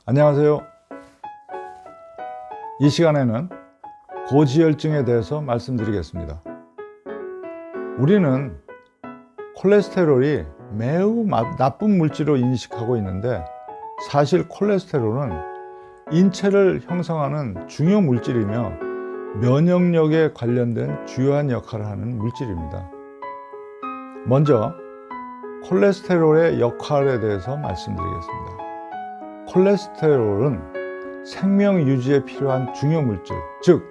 안녕하세요. 이 시간에는 고지혈증에 대해서 말씀드리겠습니다. 우리는 콜레스테롤이 매우 나쁜 물질로 인식하고 있는데, 사실 콜레스테롤은 인체를 형성하는 중요 물질이며 면역력에 관련된 주요한 역할을 하는 물질입니다. 먼저 콜레스테롤의 역할에 대해서 말씀드리겠습니다. 콜레스테롤은 생명 유지에 필요한 중요 물질, 즉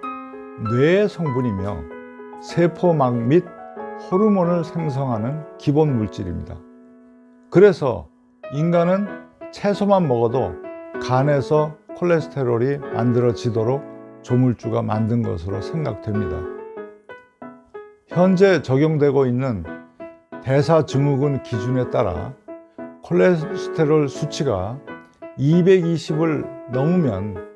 뇌의 성분이며 세포막 및 호르몬을 생성하는 기본 물질입니다. 그래서 인간은 채소만 먹어도 간에서 콜레스테롤이 만들어지도록 조물주가 만든 것으로 생각됩니다. 현재 적용되고 있는 대사증후군 기준에 따라 콜레스테롤 수치가 220을 넘으면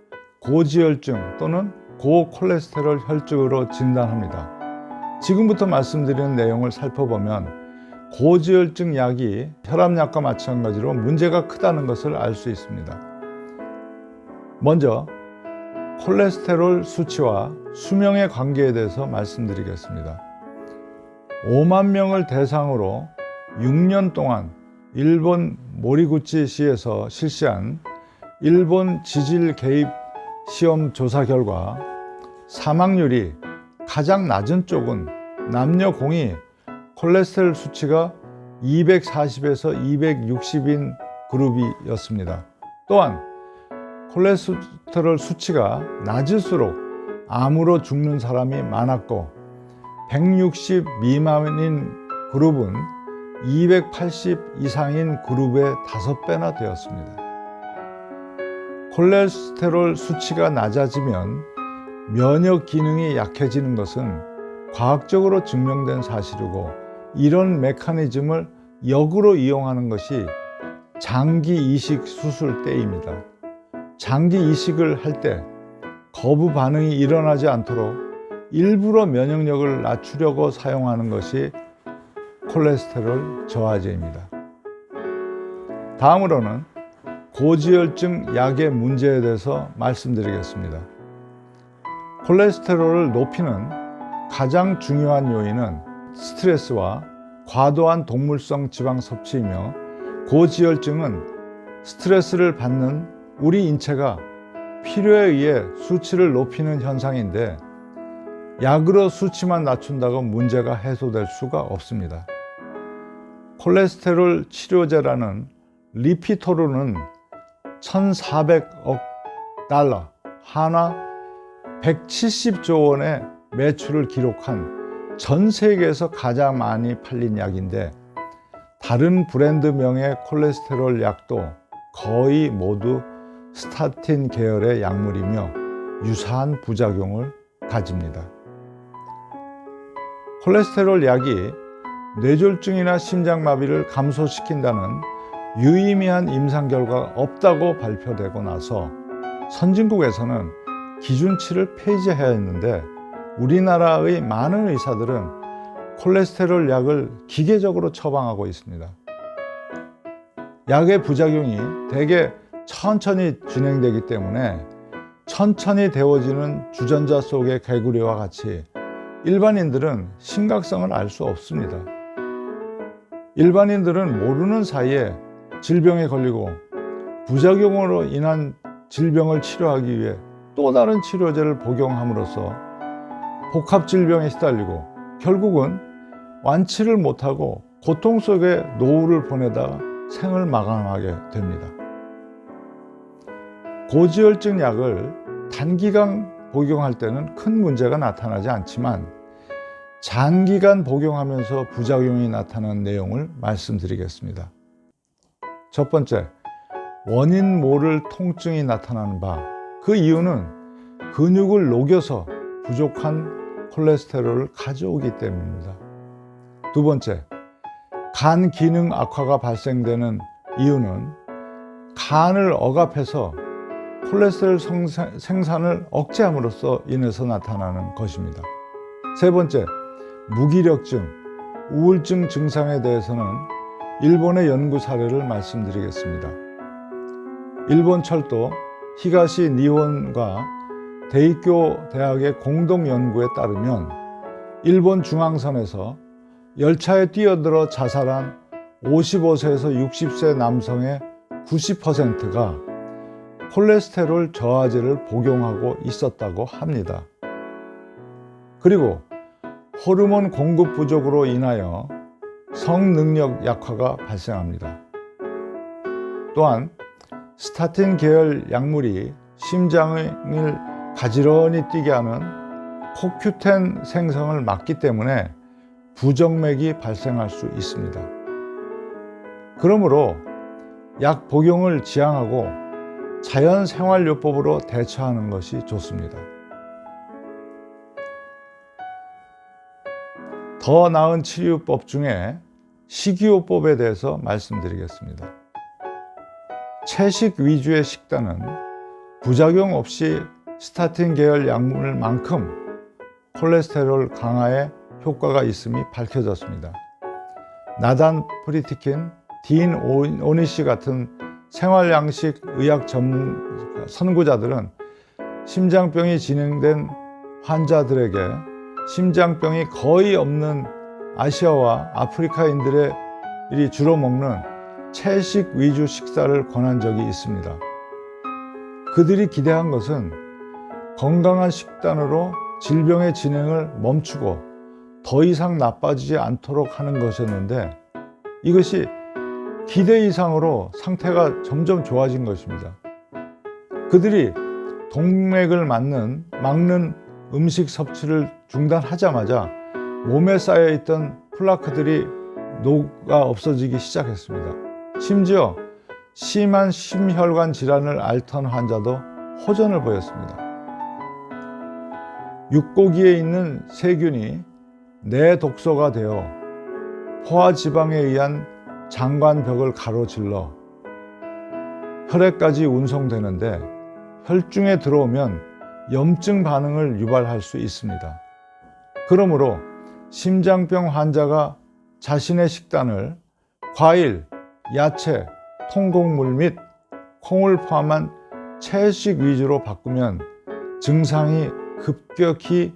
고지혈증 또는 고콜레스테롤 혈증으로 진단합니다. 지금부터 말씀드리는 내용을 살펴보면 고지혈증 약이 혈압약과 마찬가지로 문제가 크다는 것을 알 수 있습니다. 먼저 콜레스테롤 수치와 수명의 관계에 대해서 말씀드리겠습니다. 5만 명을 대상으로 6년 동안 일본 모리구치시에서 실시한 일본 지질 개입 시험 조사 결과 사망률이 가장 낮은 쪽은 남녀 공이 콜레스테롤 수치가 240에서 260인 그룹이었습니다. 또한 콜레스테롤 수치가 낮을수록 암으로 죽는 사람이 많았고, 160 미만인 그룹은 280 이상인 그룹의 5배나 되었습니다. 콜레스테롤 수치가 낮아지면 면역 기능이 약해지는 것은 과학적으로 증명된 사실이고, 이런 메커니즘을 역으로 이용하는 것이 장기 이식 수술 때입니다. 장기 이식을 할 때 거부 반응이 일어나지 않도록 일부러 면역력을 낮추려고 사용하는 것이 콜레스테롤 저하제입니다. 다음으로는 고지혈증 약의 문제에 대해서 말씀드리겠습니다. 콜레스테롤을 높이는 가장 중요한 요인은 스트레스와 과도한 동물성 지방 섭취이며, 고지혈증은 스트레스를 받는 우리 인체가 필요에 의해 수치를 높이는 현상인데, 약으로 수치만 낮춘다고 문제가 해소될 수가 없습니다. 콜레스테롤 치료제라는 리피토르는 1,400억 달러, 한화 170조 원의 매출을 기록한 전 세계에서 가장 많이 팔린 약인데, 다른 브랜드명의 콜레스테롤 약도 거의 모두 스타틴 계열의 약물이며 유사한 부작용을 가집니다. 콜레스테롤 약이 뇌졸중이나 심장마비를 감소시킨다는 유의미한 임상 결과가 없다고 발표되고 나서 선진국에서는 기준치를 폐지해야 했는데, 우리나라의 많은 의사들은 콜레스테롤 약을 기계적으로 처방하고 있습니다. 약의 부작용이 대개 천천히 진행되기 때문에 천천히 데워지는 주전자 속의 개구리와 같이 일반인들은 심각성을 알 수 없습니다. 일반인들은 모르는 사이에 질병에 걸리고 부작용으로 인한 질병을 치료하기 위해 또 다른 치료제를 복용함으로써 복합 질병에 시달리고 결국은 완치를 못하고 고통 속에 노후를 보내다가 생을 마감하게 됩니다. 고지혈증 약을 단기간 복용할 때는 큰 문제가 나타나지 않지만, 장기간 복용하면서 부작용이 나타나는 내용을 말씀드리겠습니다. 첫 번째, 원인 모를 통증이 나타나는 바. 그 이유는 근육을 녹여서 부족한 콜레스테롤을 가져오기 때문입니다. 두 번째, 간 기능 악화가 발생되는 이유는 간을 억압해서 콜레스테롤 생산을 억제함으로써 인해서 나타나는 것입니다. 세 번째, 무기력증, 우울증 증상에 대해서는 일본의 연구 사례를 말씀드리겠습니다. 일본 철도 히가시 니혼과 데이쿄 대학의 공동 연구에 따르면 일본 중앙선에서 열차에 뛰어들어 자살한 55세에서 60세 남성의 90%가 콜레스테롤 저하제를 복용하고 있었다고 합니다. 그리고 호르몬 공급 부족으로 인하여 성능력 약화가 발생합니다. 또한 스타틴 계열 약물이 심장을 가지런히 뛰게 하는 코큐텐 생성을 막기 때문에 부정맥이 발생할 수 있습니다. 그러므로 약 복용을 지양하고 자연생활요법으로 대처하는 것이 좋습니다. 더 나은 치료법 중에 식이요법에 대해서 말씀드리겠습니다. 채식 위주의 식단은 부작용 없이 스타틴 계열 약물만큼 콜레스테롤 강화에 효과가 있음이 밝혀졌습니다. 나단 프리티킨, 딘 오니시 같은 생활양식 의학 전문 선구자들은 심장병이 진행된 환자들에게 심장병이 거의 없는 아시아와 아프리카인들이 주로 먹는 채식 위주 식사를 권한 적이 있습니다. 그들이 기대한 것은 건강한 식단으로 질병의 진행을 멈추고 더 이상 나빠지지 않도록 하는 것이었는데 이것이 기대 이상으로 상태가 점점 좋아진 것입니다. 그들이 동맥을 막는 음식 섭취를 중단하자마자 몸에 쌓여있던 플라크들이 녹아 없어지기 시작했습니다. 심지어 심한 심혈관 질환을 앓던 환자도 호전을 보였습니다. 육고기에 있는 세균이 내 독소가 되어 포화지방에 의한 장관벽을 가로질러 혈액까지 운송되는데 혈중에 들어오면 염증 반응을 유발할 수 있습니다. 그러므로 심장병 환자가 자신의 식단을 과일, 야채, 통곡물 및 콩을 포함한 채식 위주로 바꾸면 증상이 급격히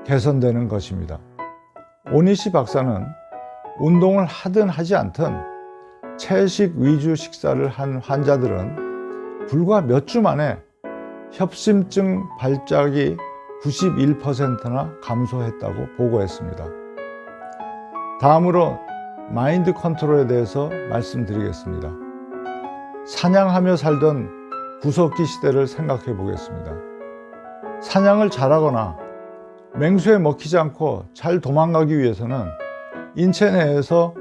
개선되는 것입니다. 오니시 박사는 운동을 하든 하지 않든 채식 위주 식사를 한 환자들은 불과 몇 주 만에 협심증 발작이 91%나 감소했다고 보고했습니다. 다음으로 마인드 컨트롤에 대해서 말씀드리겠습니다. 사냥하며 살던 구석기 시대를 생각해 보겠습니다. 사냥을 잘하거나 맹수에 먹히지 않고 잘 도망가기 위해서는 인체 내에서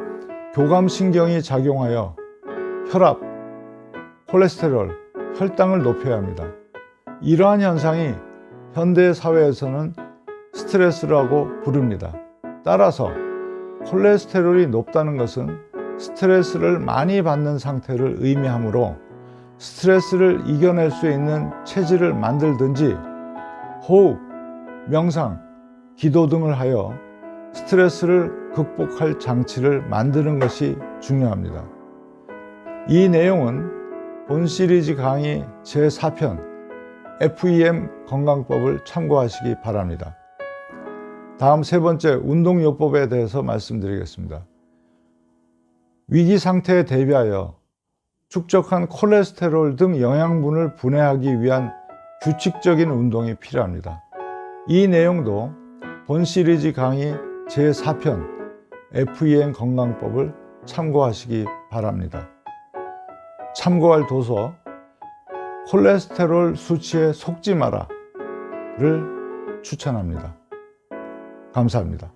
교감신경이 작용하여 혈압, 콜레스테롤, 혈당을 높여야 합니다. 이러한 현상이 현대 사회에서는 스트레스라고 부릅니다. 따라서 콜레스테롤이 높다는 것은 스트레스를 많이 받는 상태를 의미하므로 스트레스를 이겨낼 수 있는 체질을 만들든지 호흡, 명상, 기도 등을 하여 스트레스를 극복할 장치를 만드는 것이 중요합니다. 이 내용은 본 시리즈 강의 제4편 FEM 건강법을 참고하시기 바랍니다. 다음 세 번째 운동요법에 대해서 말씀드리겠습니다. 위기 상태에 대비하여 축적한 콜레스테롤 등 영양분을 분해하기 위한 규칙적인 운동이 필요합니다. 이 내용도 본 시리즈 강의 제4편 FEM 건강법을 참고하시기 바랍니다. 참고할 도서 콜레스테롤 수치에 속지 마라를 추천합니다. 감사합니다.